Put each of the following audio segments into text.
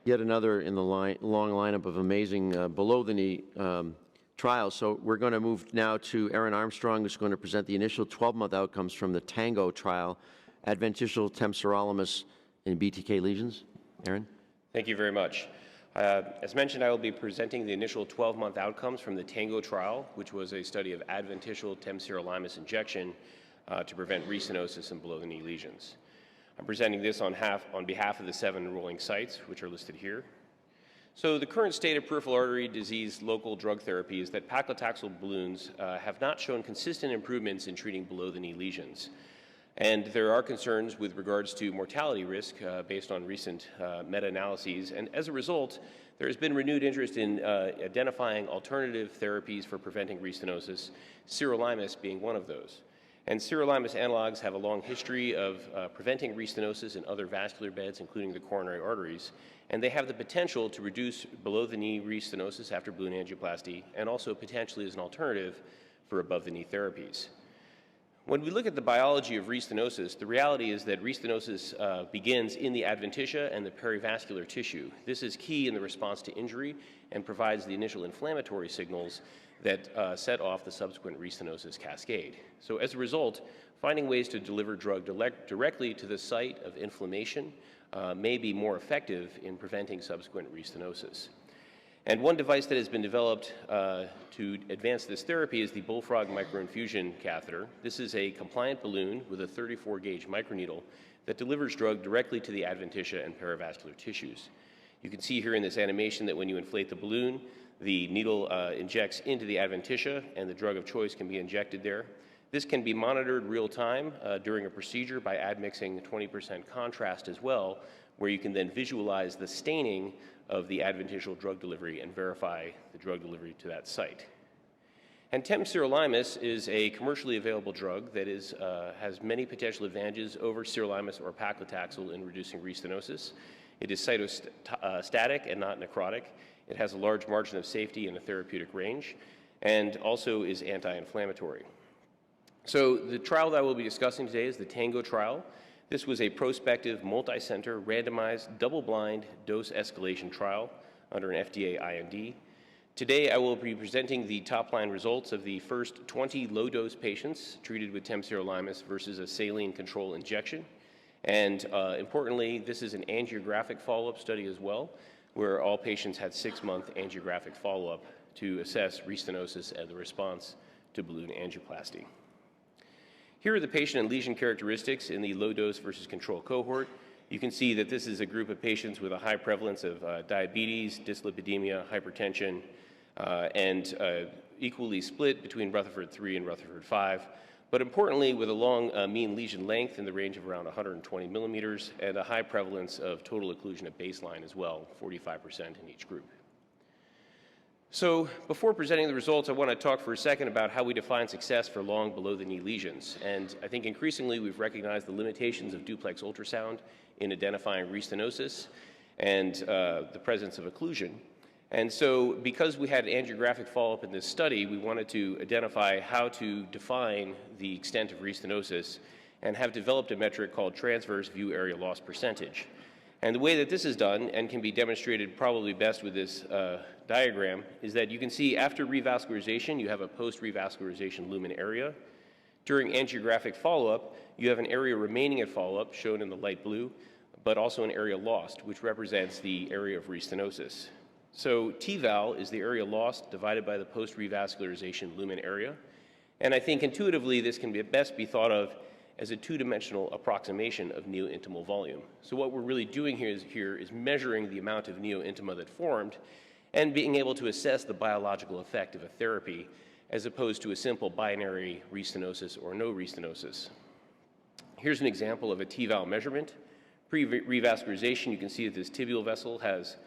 yet another in the long lineup of amazing below-the-knee trials. So we're going to move now to Ehrin Armstrong, who's going to present the initial 12-month outcomes from the TANGO trial, Adventitia Temsirolimus in BTK lesions. Ehrin? Thank you very much. As mentioned, I will be presenting the initial 12-month outcomes from the TANGO trial, which was a study of Adventitia Temsirolimus injection to prevent restenosis and below-the-knee lesions. I'm presenting this on behalf of the 7 enrolling sites, which are listed here. So the current state of peripheral artery disease local drug therapy is that Paclitaxel balloons have not shown consistent improvements in treating below-the-knee lesions. And there are concerns with regards to mortality risk based on recent meta-analyses. And as a result, there has been renewed interest in identifying alternative therapies for preventing restenosis, Sirolimus being one of those. And Sirolimus analogs have a long history of preventing restenosis in other vascular beds, including the coronary arteries. And they have the potential to reduce below-the-knee restenosis after balloon angioplasty, and also potentially as an alternative for above-the-knee therapies. When we look at the biology of restenosis, the reality is that restenosis begins in the adventitia and the perivascular tissue. This is key in the response to injury and provides the initial inflammatory signals that set off the subsequent restenosis cascade. So as a result, finding ways to deliver drug directly to the site of inflammation may be more effective in preventing subsequent restenosis. And one device that has been developed to advance this therapy is the Bullfrog Micro-Infusion catheter. This is a compliant balloon with a 34-gauge microneedle that delivers drug directly to the adventitia and perivascular tissues. You can see here in this animation that when you inflate the balloon, the needle injects into the adventitia, and the drug of choice can be injected there. This can be monitored real-time during a procedure by admixing 20% contrast as well, where you can then visualize the staining of the adventitial drug delivery and verify the drug delivery to that site. And Temsirolimus is a commercially available drug that has many potential advantages over Sirolimus or Paclitaxel in reducing restenosis. It is cytostatic and not necrotic. It has a large margin of safety in a therapeutic range, and also is anti-inflammatory. So the trial that I will be discussing today is the TANGO trial. This was a prospective, multi-center, randomized, double-blind dose escalation trial under an FDA IND. Today, I will be presenting the top-line results of the first 20 low-dose patients treated with Temsirolimus versus a saline control injection. And importantly, this is an angiographic follow-up study as well, where all patients had 6-month angiographic follow-up to assess restenosis and the response to balloon angioplasty. Here are the patient and lesion characteristics in the low-dose versus control cohort. You can see that this is a group of patients with a high prevalence of diabetes, dyslipidemia, hypertension, and equally split between Rutherford 3 and Rutherford 5, but importantly with a long mean lesion length in the range of around 120 millimeters and a high prevalence of total occlusion at baseline as well, 45% in each group. So before presenting the results, I want to talk for a second about how we define success for long below-the-knee lesions. And I think increasingly we've recognized the limitations of duplex ultrasound in identifying restenosis and the presence of occlusion. And so because we had angiographic follow-up in this study, we wanted to identify how to define the extent of restenosis and have developed a metric called transverse view area loss percentage. And the way that this is done, and can be demonstrated probably best with this diagram, is that you can see after revascularization, you have a post-revascularization lumen area. During angiographic follow-up, you have an area remaining at follow-up, shown in the light blue, but also an area lost, which represents the area of restenosis. So TVAL is the area lost divided by the post-revascularization lumen area. And I think intuitively this can best be thought of as a two-dimensional approximation of neointimal volume. So what we're really doing here is measuring the amount of neointima that formed and being able to assess the biological effect of a therapy as opposed to a simple binary restenosis or no restenosis. Here's an example of a TVAL measurement. Pre-revascularization, you can see that this tibial vessel has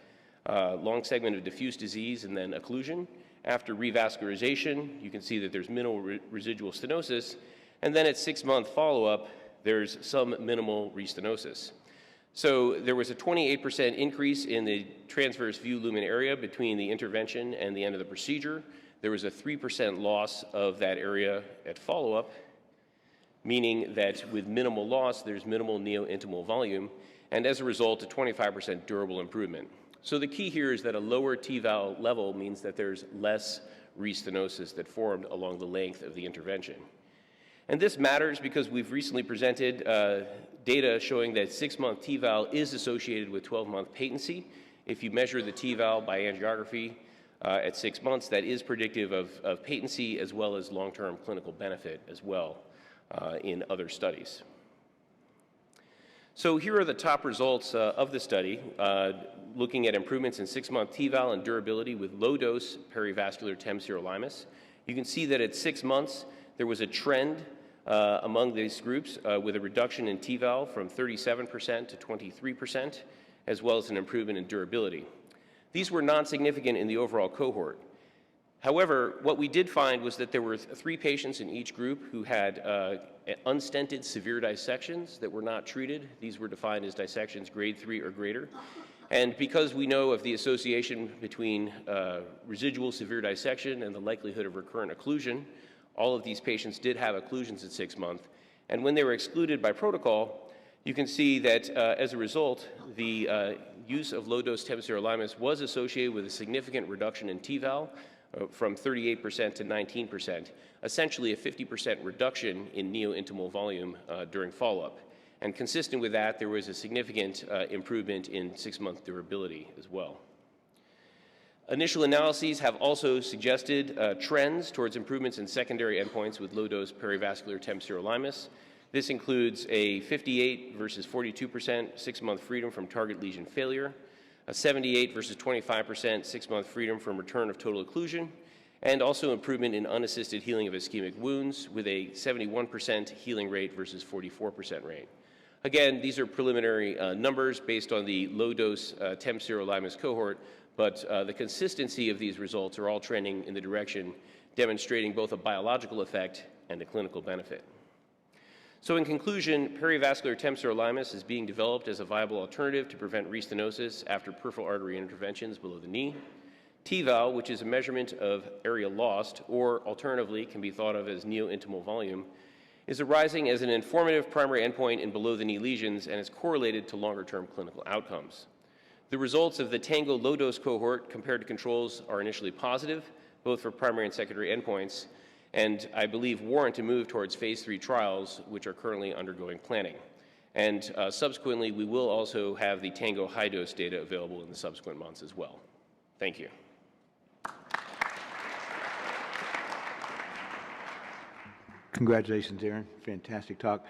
a long segment of diffuse disease and then occlusion. After revascularization, you can see that there's minimal residual stenosis, and then at 6-month follow-up, there's some minimal restenosis. So there was a 28% increase in the transverse view lumen area between the intervention and the end of the procedure. There was a 3% loss of that area at follow-up, meaning that with minimal loss, there's minimal neointimal volume, and as a result, a 25% durable improvement. So the key here is that a lower TVAL level means that there's less restenosis that formed along the length of the intervention. And this matters because we've recently presented data showing that 6-month TVAL is associated with 12-month patency. If you measure the TVAL by angiography at 6 months, that is predictive of patency as well as long-term clinical benefit as well in other studies. So here are the top results of the study, looking at improvements in 6-month TVAL and durability with low-dose perivascular Temsirolimus. You can see that at 6 months, there was a trend among these groups with a reduction in TVAL from 37% to 23%, as well as an improvement in durability. These were non-significant in the overall cohort. However, what we did find was that there were 3 patients in each group who had unstented severe dissections that were not treated. These were defined as dissections grade 3 or greater. And because we know of the association between residual severe dissection and the likelihood of recurrent occlusion, all of these patients did have occlusions at 6 months. And when they were excluded by protocol, you can see that as a result, the use of low-dose Temsirolimus was associated with a significant reduction in TVAL from 38% to 19%, essentially a 50% reduction in neo-intimal volume during follow-up. And consistent with that, there was a significant improvement in 6-month durability as well. Initial analyses have also suggested trends towards improvements in secondary endpoints with low-dose perivascular Temsirolimus. This includes a 58 versus 42% 6-month freedom from target lesion failure, a 78 versus 25% 6-month freedom from return of total occlusion, and also improvement in unassisted healing of ischemic wounds with a 71% healing rate versus 44% rate. Again, these are preliminary numbers based on the low-dose Temsirolimus cohort, but the consistency of these results are all trending in the direction demonstrating both a biological effect and a clinical benefit. So in conclusion, perivascular Temsirolimus is being developed as a viable alternative to prevent restenosis after peripheral artery interventions below the knee. TVAL, which is a measurement of area lost, or alternatively can be thought of as neo-intimal volume, is arising as an informative primary endpoint in below-the-knee lesions and is correlated to longer-term clinical outcomes. The results of the TANGO low-dose cohort compared to controls are initially positive, both for primary and secondary endpoints, and I believe warrant a move towards phase 3 trials, which are currently undergoing planning. And subsequently, we will also have the TANGO high-dose data available in the subsequent months as well. Thank you. Congratulations, Ehrin. Fantastic talk.